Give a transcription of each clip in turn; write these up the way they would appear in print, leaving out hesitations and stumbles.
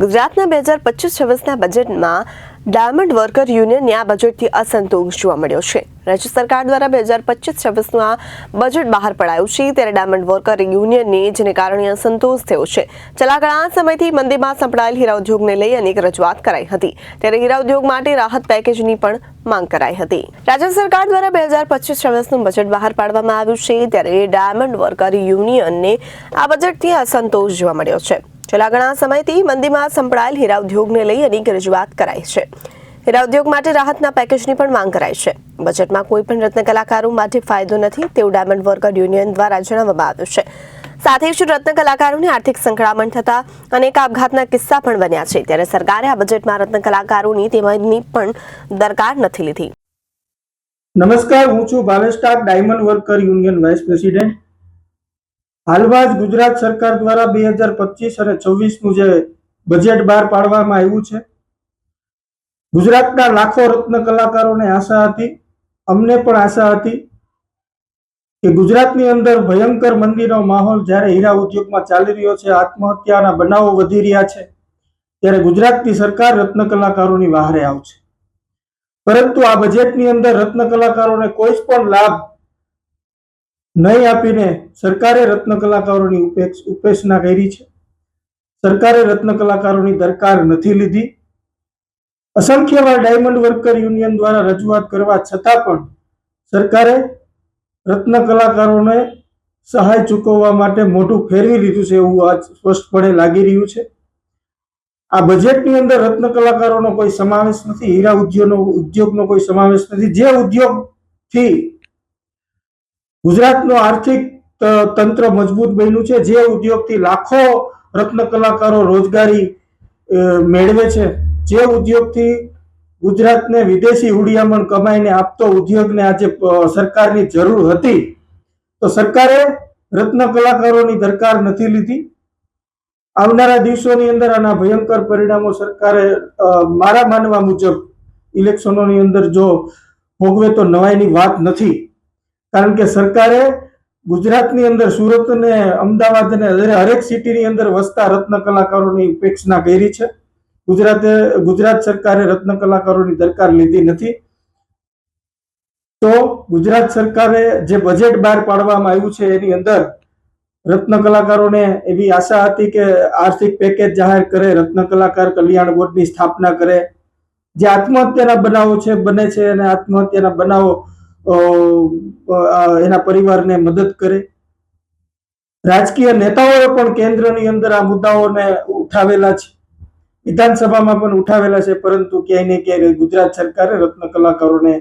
ગુજરાતના 2025-26ના બજેટમાં diamond worker યુનિયનને આ બજેટથી અસંતોષ જોવા મળ્યો છે. રાજ્ય સરકાર દ્વારા 2025-26નું આ બજેટ બહાર પડાયું છે, ત્યારે ડાયમંડ વર્કર યુનિયનને જેને કારણે અસંતોષ થયો છે. છેલ્લા ઘણા સમયથી મંદીમાં સંપડાયેલ હીરા ઉદ્યોગને લઈ અનેક રજૂઆત કરાઈ હતી, ત્યારે હીરા ઉદ્યોગ માટે રાહત પેકેજની પણ માંગ કરાઈ હતી. રાજ્ય સરકાર દ્વારા 2025-26નું બજેટ બહાર પાડવામાં આવ્યું છે, ત્યારે ડાયમંડ વર્કર યુનિયનને આ બજેટથી અસંતોષ જોવા મળ્યો છે. છેલ્લા ઘણા સમયથી મંદીમાં સંપડાયેલ હીરા ઉદ્યોગને લઈ અનેક રજૂઆત કરાઈ છે. હીરા ઉદ્યોગ માટે રાહતના પેકેજની પણ માંગ કરાઈ છે. બજેટમાં કોઈ પણ રત્ન કલાકારો માટે ફાયદો નથી તેવું ડાયમંડ વર્કર યુનિયન દ્વારા જણાવવામાં આવ્યું છે. સાથે જ રત્ન કલાકારોને આર્થિક સંકળામણ થતા અનેક આપઘાતના કિસ્સા પણ બન્યા છે, ત્યારે સરકારે આ બજેટમાં રત્ન કલાકારોની તેમની પણ દરકાર નથી લીધી. નમસ્કાર, હું છું Bhavesh Tak, diamond worker union vice president. હાલમાં જ ગુજરાત સરકાર દ્વારા 2025 અને 26નું જે બજેટ બહાર પાડવામાં આવ્યું છે, ગુજરાતના લાખો રત્ન કલાકારોને આશા હતી, અમને પણ આશા હતી કે ગુજરાતની અંદર ભયંકર મંદીનો માહોલ જ્યારે હીરા ઉદ્યોગમાં ચાલી રહ્યો છે, આત્મહત્યાના બનાવો વધી રહ્યા છે, ત્યારે ગુજરાતની સરકાર રત્ન કલાકારોની વહારે આવશે. પરંતુ આ બજેટની અંદર રત્ન કલાકારોને કોઈ પણ લાભ નહીં આપીને સરકારે રત્ન કલાકારોની ઉપેક્ષા કરી છે. સરકારે રત્ન કલાકારોની દરકાર નથી લીધી. અસંખ્ય વાર ડાયમંડ વર્કર યુનિયન દ્વારા રજૂઆત કરવા છતાં પણ સરકારે રત્ન કલાકારોને સહાય ચૂકવવા માટે મોઢું ફેરવી લીધું છે, એવું આજ સ્પષ્ટપણે લાગી રહ્યું છે. આ બજેટની અંદર રત્ન કલાકારોનો કોઈ સમાવેશ નથી, હીરા ઉદ્યોગનો કોઈ સમાવેશ નથી. જે ઉદ્યોગથી ગુજરાતનો આર્થિક તંત્ર મજબૂત બન્યું છે, જે ઉદ્યોગથી લાખો રત્ન કલાકારો રોજગારી મેળવે છે, જે ઉદ્યોગથી ગુજરાતને વિદેશી હુડિયામણ કમાઈને આપતો ઉદ્યોગને આજે સરકારની જરૂર હતી, તો સરકારે રત્ન કલાકારોની દરકાર નથી લીધી. આવનારા દિવસોની અંદર આના ભયંકર પરિણામો સરકારે મારા માનવા મુજબ ઇલેક્શનોની અંદર જો ભોગવે તો નવાઈની વાત નથી. કારણ કે સરકારે ગુજરાતની અંદર સુરત ને અમદાવાદ અને હરેક સિટીની અંદર વસતા રત્ન કલાકારોની ઉપેક્ષા કરી છે. ગુજરાત સરકારે રત્ન કલાકારોની દરકાર લીધી નથી. તો ગુજરાત સરકારે જે બજેટ બહાર પાડવામાં આવ્યું છે એની અંદર રત્ન કલાકારોને એવી આશા હતી કે આર્થિક પેકેજ જાહેર કરે, રત્ન કલાકાર કલ્યાણ બોર્ડની સ્થાપના કરે, જે આત્મહત્યાના બનાવો છે બને છે અને આત્મહત્યાના બનાવો એના પરિવારને મદદ કરે. રાજકીય નેતાઓએ પણ કેન્દ્રની અંદર આ મુદ્દાઓને ઉઠાવેલા છે, વિધાનસભામાં પણ ઉઠાવેલા છે, પરંતુ ક્યાંય ને ક્યાંય ગુજરાત સરકારે રત્ન કલાકારોને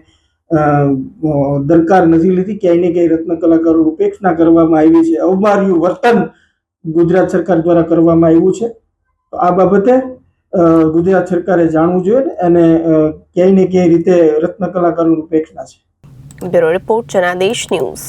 દરકાર નથી લીધી. ક્યાંય ને ક્યાંય રત્ન કલાકારો ઉપેક્ષા કરવામાં આવી છે, અવમાર્યું વર્તન ગુજરાત સરકાર દ્વારા કરવામાં આવ્યું છે. તો આ બાબતે ગુજરાત સરકારે જાણવું જોઈએ અને ક્યાંય ને ક્યાંય રીતે રત્ન કલાકારોની ઉપેક્ષા છે. Bureau report, Janadesh news.